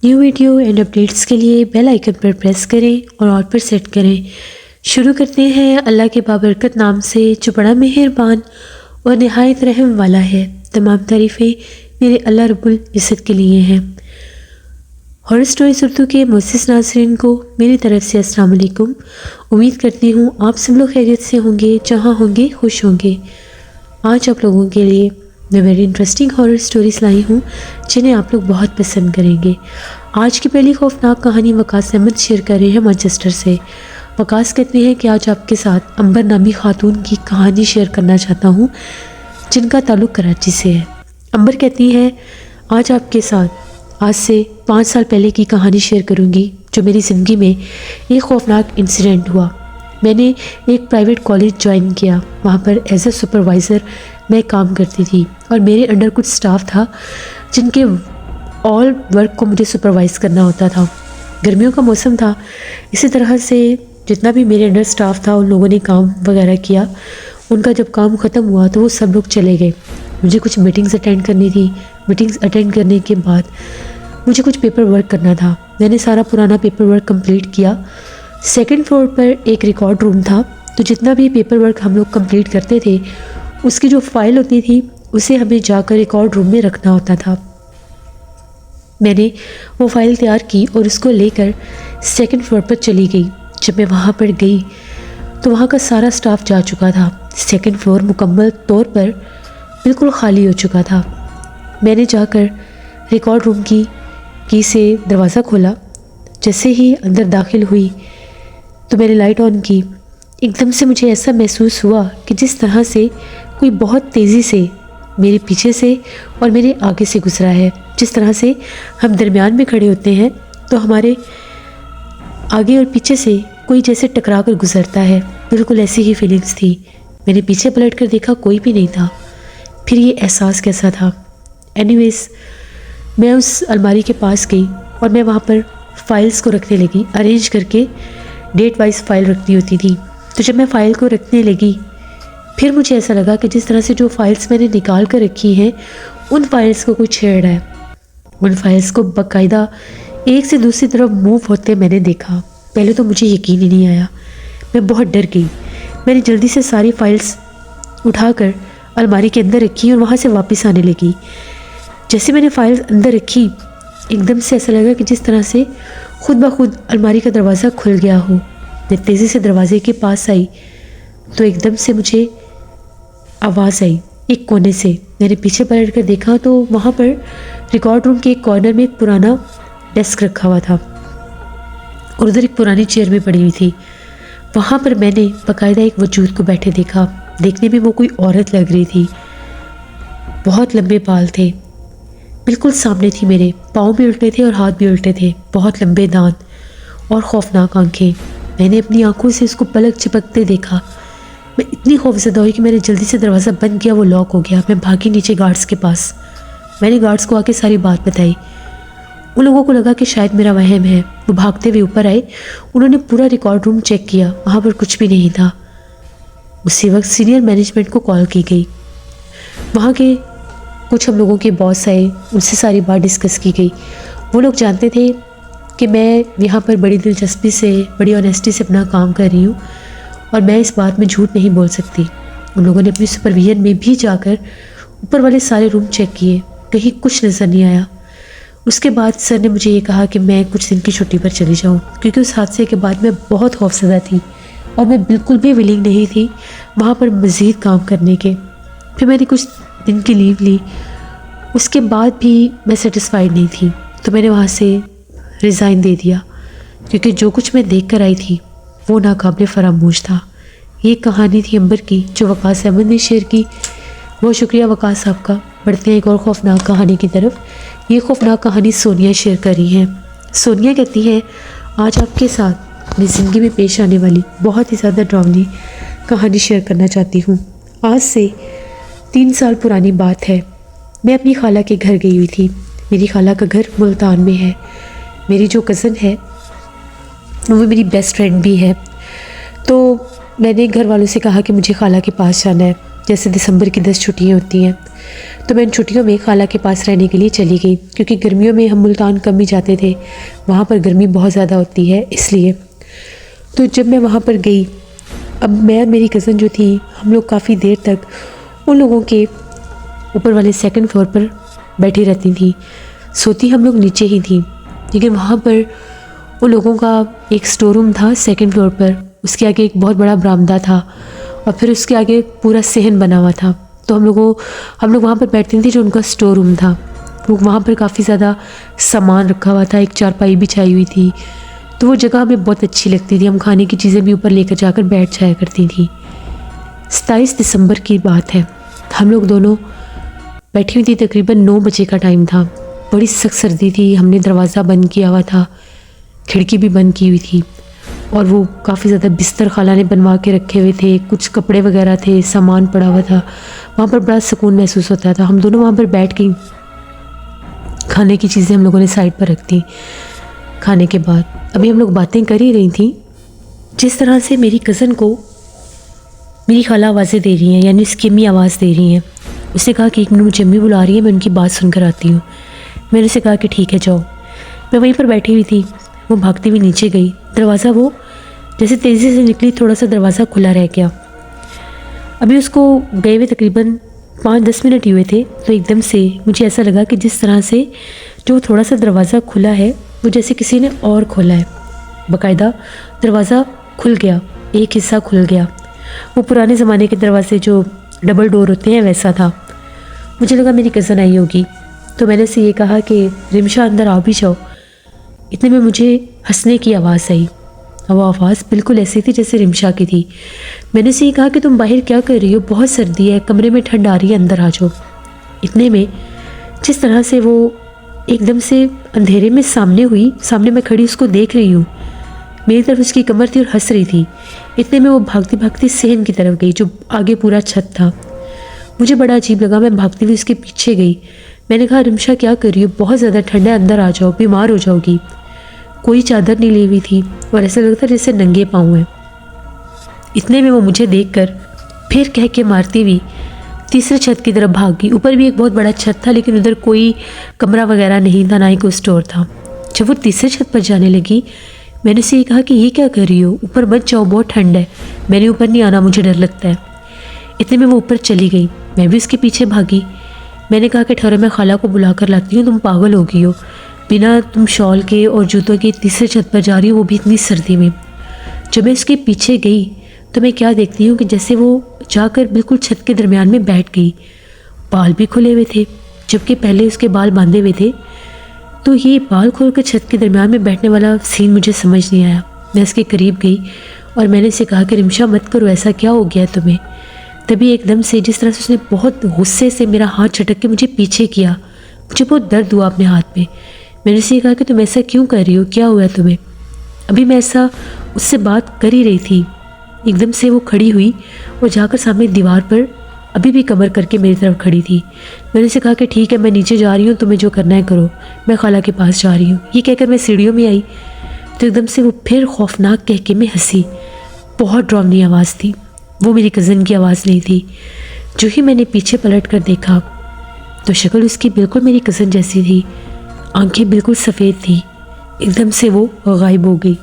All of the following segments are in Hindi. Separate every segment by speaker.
Speaker 1: न्यू वीडियो एंड अपडेट्स के लिए बेल आइकन पर प्रेस करें और ऑल पर सेट करें। शुरू करते हैं अल्लाह के बाबरकत नाम से जो बड़ा मेहरबान और नहायत रहम वाला है। तमाम तारीफ़ें मेरे अल्लाह रब्बुल इज़्ज़त के लिए हैं। हॉरर स्टोरीज़ उर्दू के मुअज़्ज़िज़ नाज़रीन को मेरी तरफ से अस्सलाम वालेकुम। उम्मीद करती हूँ आप सब लोग खैरियत से होंगे, जहाँ होंगे खुश होंगे। आज आप लोगों के लिए मैं वेरी इंटरेस्टिंग हॉरर स्टोरीज़ लाई हूँ जिन्हें आप लोग बहुत पसंद करेंगे। आज की पहली खौफनाक कहानी वकास अहमद शेयर कर रहे हैं मैनचेस्टर से। वकास कहते हैं कि आज आपके साथ अंबर नामी खातून की कहानी शेयर करना चाहता हूँ जिनका ताल्लुक़ कराची से है। अंबर कहती हैं आज आपके साथ आज से 5 साल पहले की कहानी शेयर करूँगी जो मेरी ज़िंदगी में एक खौफनाक इंसिडेंट हुआ। मैंने एक प्राइवेट कॉलेज ज्वाइन किया, वहाँ पर एज ए सुपरवाइज़र मैं काम करती थी और मेरे अंडर कुछ स्टाफ था जिनके ऑल वर्क को मुझे सुपरवाइज़ करना होता था। गर्मियों का मौसम था, इसी तरह से जितना भी मेरे अंडर स्टाफ था उन लोगों ने काम वगैरह किया। उनका जब काम ख़त्म हुआ तो वो सब लोग चले गए। मुझे कुछ मीटिंग्स अटेंड करनी थी। मीटिंग्स अटेंड करने के बाद मुझे कुछ पेपर वर्क करना था। मैंने सारा पुराना पेपर वर्क कंप्लीट किया। सेकंड फ्लोर पर एक रिकॉर्ड रूम था, तो जितना भी पेपर वर्क हम लोग कंप्लीट करते थे उसकी जो फाइल होती थी उसे हमें जाकर रिकॉर्ड रूम में रखना होता था। मैंने वो फाइल तैयार की और उसको लेकर सेकंड फ्लोर पर चली गई। जब मैं वहाँ पर गई तो वहाँ का सारा स्टाफ जा चुका था। सेकंड फ्लोर मुकम्मल तौर पर बिल्कुल खाली हो चुका था। मैंने जाकर रिकॉर्ड रूम की से दरवाज़ा खोला। जैसे ही अंदर दाखिल हुई तो मैंने लाइट ऑन की। एकदम से मुझे ऐसा महसूस हुआ कि जिस तरह से कोई बहुत तेज़ी से मेरे पीछे से और मेरे आगे से गुजरा है। जिस तरह से हम दरमियान में खड़े होते हैं तो हमारे आगे और पीछे से कोई जैसे टकरा कर गुजरता है, बिल्कुल ऐसी ही फीलिंग्स थी। मैंने पीछे पलट कर देखा, कोई भी नहीं था। फिर ये एहसास कैसा था। एनीवेज़ मैं उस अलमारी के पास गई और मैं वहाँ पर फाइल्स को रखने लगी। अरेंज करके डेट वाइज फाइल रखनी होती थी। तो जब मैं फ़ाइल को रखने लगी फिर मुझे ऐसा लगा कि जिस तरह से जो फाइल्स मैंने निकाल कर रखी हैं उन फाइल्स को कोई छेड़ रहा है। उन फाइल्स को बाकायदा एक से दूसरी तरफ मूव होते मैंने देखा। पहले तो मुझे यकीन ही नहीं आया, मैं बहुत डर गई। मैंने जल्दी से सारी फाइल्स उठाकर अलमारी के अंदर रखी और वहाँ से वापस आने लगी। जैसे मैंने फाइल्स अंदर रखी एकदम से ऐसा लगा कि जिस तरह से खुद ब खुद अलमारी का दरवाज़ा खुल गया हो। मैं तेज़ी से दरवाजे के पास आई तो एकदम से मुझे आवाज़ आई एक कोने से। मैंने पीछे पलट कर देखा तो वहाँ पर रिकॉर्ड रूम के एक कॉर्नर में एक पुराना डेस्क रखा हुआ था और उधर एक पुरानी चेयर में पड़ी हुई थी। वहाँ पर मैंने बाकायदा एक वजूद को बैठे देखा। देखने में वो कोई औरत लग रही थी। बहुत लंबे बाल थे, बिल्कुल सामने थी मेरे। पाँव भी उल्टे थे और हाथ भी उल्टे थे। बहुत लंबे दांत और खौफनाक आंखें। मैंने अपनी आंखों से उसको पलक चिपकते देखा। मैं इतनी खौफज़दा हुई कि मैंने जल्दी से दरवाज़ा बंद किया। वो लॉक हो गया। मैं भागी नीचे गार्ड्स के पास। मैंने गार्ड्स को आके सारी बात बताई। उन लोगों को लगा कि शायद मेरा वहम है। वो भागते हुए ऊपर आए। उन्होंने पूरा रिकॉर्ड रूम चेक किया, वहाँ पर कुछ भी नहीं था। उसी वक्त सीनियर मैनेजमेंट को कॉल की गई। वहाँ के कुछ हम लोगों के बॉस आए, उनसे सारी बात डिस्कस की गई। वो लोग जानते थे कि मैं यहाँ पर बड़ी दिलचस्पी से, बड़ी ऑनेस्टी से अपना काम कर रही हूँ और मैं इस बात में झूठ नहीं बोल सकती। उन लोगों ने अपनी सुपरविजन में भी जाकर ऊपर वाले सारे रूम चेक किए, कहीं कुछ नज़र नहीं आया। उसके बाद सर ने मुझे ये कहा कि मैं कुछ दिन की छुट्टी पर चली जाऊँ, क्योंकि उस हादसे के बाद मैं बहुत खौफज़दा थी और मैं बिल्कुल भी विलिंग नहीं थी वहाँ पर मज़ीद काम करने के। फिर मैंने कुछ दिन की लीव ली। उसके बाद भी मैं सेटिस्फाइड नहीं थी, तो मैंने वहाँ से रिज़ाइन दे दिया, क्योंकि जो कुछ मैं देख कर आई थी वो नाकाबिल फरामोश था। ये कहानी थी अंबर की जो वकास अहमद ने शेयर की। बहुत शुक्रिया वकास साहब का। बढ़ते हैं एक और खौफनाक कहानी की तरफ। ये खौफनाक कहानी सोनिया शेयर कर रही हैं। सोनिया कहती है आज आपके साथ मेरी ज़िंदगी में पेश आने वाली बहुत ही ज़्यादा डरावनी कहानी शेयर करना चाहती हूँ। आज से 3 साल पुरानी बात है। मैं अपनी खाला के घर गई हुई थी। मेरी खाला का घर मुल्तान में है। मेरी जो कज़न है वो मेरी बेस्ट फ्रेंड भी है। तो मैंने घर वालों से कहा कि मुझे खाला के पास जाना है। जैसे दिसंबर की 10 छुट्टियाँ होती हैं। तो मैं इन छुट्टियों में खाला के पास रहने के लिए चली गई, क्योंकि गर्मियों में हम मुल्तान कम ही जाते थे, वहाँ पर गर्मी बहुत ज़्यादा होती है इसलिए। तो जब मैं वहाँ पर गई, अब मैं और मेरी कज़न जो थी, हम लोग काफ़ी देर तक उन लोगों के ऊपर वाले सेकंड फ्लोर पर बैठी रहती थी। सोती हम लोग नीचे ही थी, लेकिन वहाँ पर उन लोगों का एक स्टोर रूम था सेकंड फ्लोर पर, उसके आगे एक बहुत बड़ा बरामदा था और फिर उसके आगे पूरा सहन बना हुआ था। तो हम लोग वहाँ पर बैठते थे, जो उनका स्टोर रूम था। वो वहाँ पर काफ़ी ज़्यादा सामान रखा हुआ था, एक चारपाई बिछाई हुई थी। तो वो जगह हमें बहुत अच्छी लगती थी, हम खाने की चीज़ें भी ऊपर लेकर जाकर बैठ जाया करती थी। 27 दिसंबर की बात है, हम लोग दोनों बैठी हुई थी, तकरीबन 9 बजे का टाइम था। बड़ी सख्त सर्दी थी, हमने दरवाज़ा बंद किया हुआ था, खिड़की भी बंद की हुई थी और वो काफ़ी ज़्यादा बिस्तर खाला ने बनवा के रखे हुए थे, कुछ कपड़े वगैरह थे, सामान पड़ा हुआ था। वहाँ पर बड़ा सुकून महसूस होता था। हम दोनों वहाँ पर बैठ गई, खाने की चीज़ें हम लोगों ने साइड पर रख दी। खाने के बाद अभी हम लोग बातें कर ही रही थी, जिस तरह से मेरी कज़न को मेरी खाला आवाज़ें दे रही हैं, यानी उसकी अम्मी आवाज़ दे रही हैं। उसने कहा कि एक मिनट मुझे अम्मी बुला रही है, मैं उनकी बात सुन कर आती हूँ। मैंने उसे कहा कि ठीक है जाओ। मैं वहीं पर बैठी हुई थी, वो भागती हुई नीचे गई। दरवाज़ा वो जैसे तेज़ी से निकली, थोड़ा सा दरवाज़ा खुला रह गया। अभी उसको गए हुए तकरीबन 5-10 मिनट ही हुए थे, तो एकदम से मुझे ऐसा लगा कि जिस तरह से जो थोड़ा सा दरवाज़ा खुला है, वो जैसे किसी ने और खोला है। बाकायदा दरवाज़ा खुल गया, एक हिस्सा खुल गया। वो पुराने ज़माने के दरवाजे जो डबल डोर होते हैं वैसा था। मुझे लगा मेरी कज़न आई होगी, तो मैंने उसे ये कहा कि रिमशा अंदर आ भी जाओ। इतने में मुझे हंसने की आवाज़ आई। वो आवाज़ बिल्कुल ऐसी थी जैसे रिमशा की थी। मैंने उसे ये कहा कि तुम बाहर क्या कर रही हो, बहुत सर्दी है, कमरे में ठंड आ रही है, अंदर आ जाओ। इतने में जिस तरह से वो एकदम से अंधेरे में सामने हुई, सामने मैं खड़ी उसको देख रही हूँ, मेरी तरफ उसकी कमर थी और हंस रही थी। इतने में वो भागती भागती सहन की तरफ गई, जो आगे पूरा छत था। मुझे बड़ा अजीब लगा, मैं भागती हुई उसके पीछे गई। मैंने कहा रिमशा क्या कर रही हो, बहुत ज़्यादा ठंड है, अंदर आ जाओ, बीमार हो जाओगी। कोई चादर नहीं ली हुई थी और ऐसा लगता जैसे नंगे पाँव हैं। इतने में वो मुझे देखकर फिर कह के मारती हुई तीसरे छत की तरफ भाग गई। ऊपर भी एक बहुत बड़ा छत था, लेकिन उधर कोई कमरा वगैरह नहीं था, ना ही कोई स्टोर था। जब वो तीसरे छत पर जाने लगी, मैंने उसे ये कहा कि ये क्या कर रही हो, ऊपर मत जाओ, बहुत ठंड है। मैंने ऊपर नहीं आना, मुझे डर लगता है। इतने में वो ऊपर चली गई, मैं भी उसके पीछे भागी। मैंने कहा कि ठहरो, मैं खाला को बुला कर लाती हूँ, तुम पागल हो गई हो, बिना तुम शॉल के और जूतों के तीसरे छत पर जा रही हो, वो भी इतनी सर्दी में। जब मैं उसके पीछे गई तो मैं क्या देखती हूँ कि जैसे वो जाकर बिल्कुल छत के दरमियान में बैठ गई। बाल भी खुले हुए थे, जबकि पहले उसके बाल बांधे हुए थे। तो ये बाल खोल कर छत के दरमियान में बैठने वाला सीन मुझे समझ नहीं आया। मैं उसके करीब गई और मैंने उसे कहा कि रिमशा मत करो, ऐसा क्या हो गया तुम्हें। तभी एकदम से जिस तरह से उसने बहुत गुस्से से मेरा हाथ झटक के मुझे पीछे किया, मुझे बहुत दर्द हुआ अपने हाथ में। मैंने उसे कहा कि तुम ऐसा क्यों कर रही हो, क्या हुआ तुम्हें। अभी मैं ऐसा उससे बात कर ही रही थी, एकदम से वो खड़ी हुई और जाकर सामने दीवार पर अभी भी कमर करके मेरी तरफ खड़ी थी। मैंने उसे कहा कि ठीक है, मैं नीचे जा रही हूँ, तुम्हें जो करना है करो, मैं खाला के पास जा रही हूँ। ये कहकर मैं सीढ़ियों में आई तो एकदम से वो फिर खौफनाक कह के मैं हंसी। बहुत डरावनी आवाज़ थी, वो मेरी कज़न की आवाज़ नहीं थी। जो ही मैंने पीछे पलट कर देखा तो शक्ल उसकी बिल्कुल मेरी कज़न जैसी थी, आंखें बिल्कुल सफ़ेद थी। एकदम से वो गायब हो गई।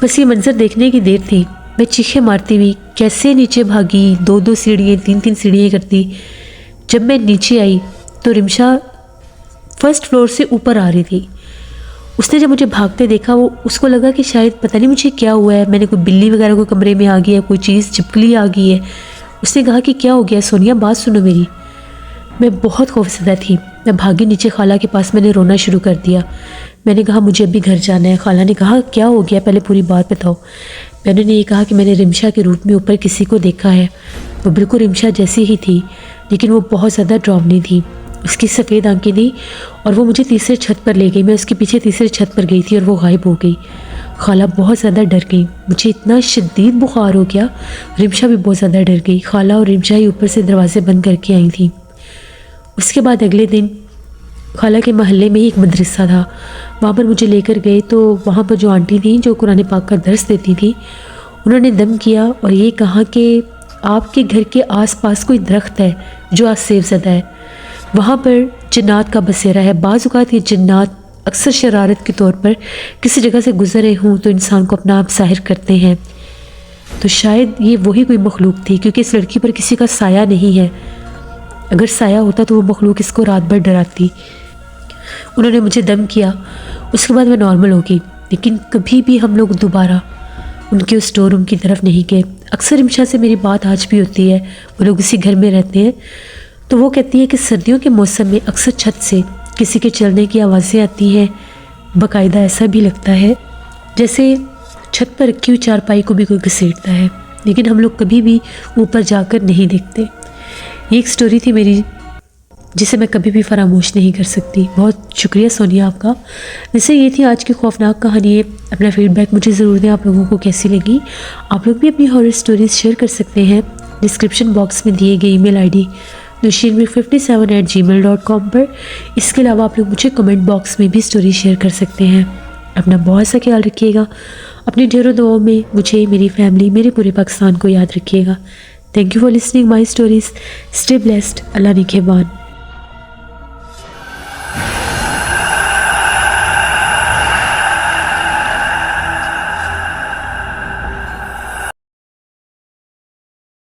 Speaker 1: बस ये मंजर देखने की देर थी, मैं चीखें मारती हुई कैसे नीचे भागी, 2-2 सीढ़ियाँ 3-3 सीढ़ियाँ करती। जब मैं नीचे आई तो रिमशा फर्स्ट फ्लोर से ऊपर आ रही थी। उसने जब मुझे भागते देखा, वो उसको लगा कि शायद पता नहीं मुझे क्या हुआ है, मैंने कोई बिल्ली वगैरह को कमरे में आ गई है, कोई चीज़ छिपकली आ गई है। उसने कहा कि क्या हो गया सोनिया, बात सुनो मेरी। मैं बहुत खौफजदा थी, मैं भागी नीचे खाला के पास, मैंने रोना शुरू कर दिया। मैंने कहा मुझे अभी घर जाना है। खाला ने कहा क्या हो गया, पहले पूरी बात बताओ। मैंने ये कहा कि मैंने रिमशा के रूप में ऊपर किसी को देखा है, वो बिल्कुल रिमशा जैसी ही थी, लेकिन वो बहुत ज़्यादा डरावनी थी। उसकी सफ़ेद आंखें थी और वो मुझे तीसरे छत पर ले गई। मैं उसके पीछे तीसरे छत पर गई थी और वो गायब हो गई। खाला बहुत ज़्यादा डर गई, मुझे इतना शदीद बुखार हो गया। रिमशा भी बहुत ज़्यादा डर गई। खाला और रिमशा ही ऊपर से दरवाजे बंद करके आई थी। उसके बाद अगले दिन खाला के महल्ले में ही एक मदरसा था, वहाँ पर मुझे लेकर गए। तो वहाँ पर जो आंटी थी जो कुरान पाक का दर्स देती थी, उन्होंने दम किया और ये कहा कि आपके घर के आसपास कोई दरख्त है जो आज सेबज़दा है, वहाँ पर जिन्नात का बसेरा है। बाज़ औक़ात ये जिन्नात अक्सर शरारत के तौर पर किसी जगह से गुज़र रहे हों तो इंसान को अपना आप ज़ाहिर करते हैं। तो शायद ये वही कोई मखलूक थी, क्योंकि इस लड़की पर किसी का साया नहीं है। अगर साया होता तो वो मखलूक इसको रात भर डराती। उन्होंने मुझे दम किया, उसके बाद मैं नॉर्मल हो गई, लेकिन कभी भी हम लोग दोबारा उनके उस स्टोर रूम की तरफ नहीं गए। अक्सर इमशा से मेरी बात आज भी होती है, वो लोग इसी घर में रहते हैं। तो वो कहती है कि सर्दियों के मौसम में अक्सर छत से किसी के चलने की आवाज़ें आती हैं। बाकायदा ऐसा भी लगता है जैसे छत पर रखी हुई चारपाई को भी कोई घसीटता है, लेकिन हम लोग कभी भी ऊपर जाकर नहीं देखते। ये एक स्टोरी थी मेरी जिसे मैं कभी भी फरामोश नहीं कर सकती। बहुत शुक्रिया सोनिया आपका। वैसे ये थी आज की खौफनाक कहानी। अपना फीडबैक मुझे ज़रूर दें, आप लोगों को कैसी लगी। आप लोग भी अपनी हॉरर स्टोरीज़ शेयर कर सकते हैं डिस्क्रिप्शन बॉक्स में दिए गए ईमेल आईडी nusheermir57@gmail.com पर। इसके अलावा आप लोग मुझे कमेंट बॉक्स में भी स्टोरी शेयर कर सकते हैं। अपना बहुत सा ख्याल रखिएगा, अपनी ढेरों दुआओं में मुझे, मेरी फैमिली, मेरे पूरे पाकिस्तान को याद रखिएगा। Thank you for listening my stories. Stay blessed. Allah निगहबान।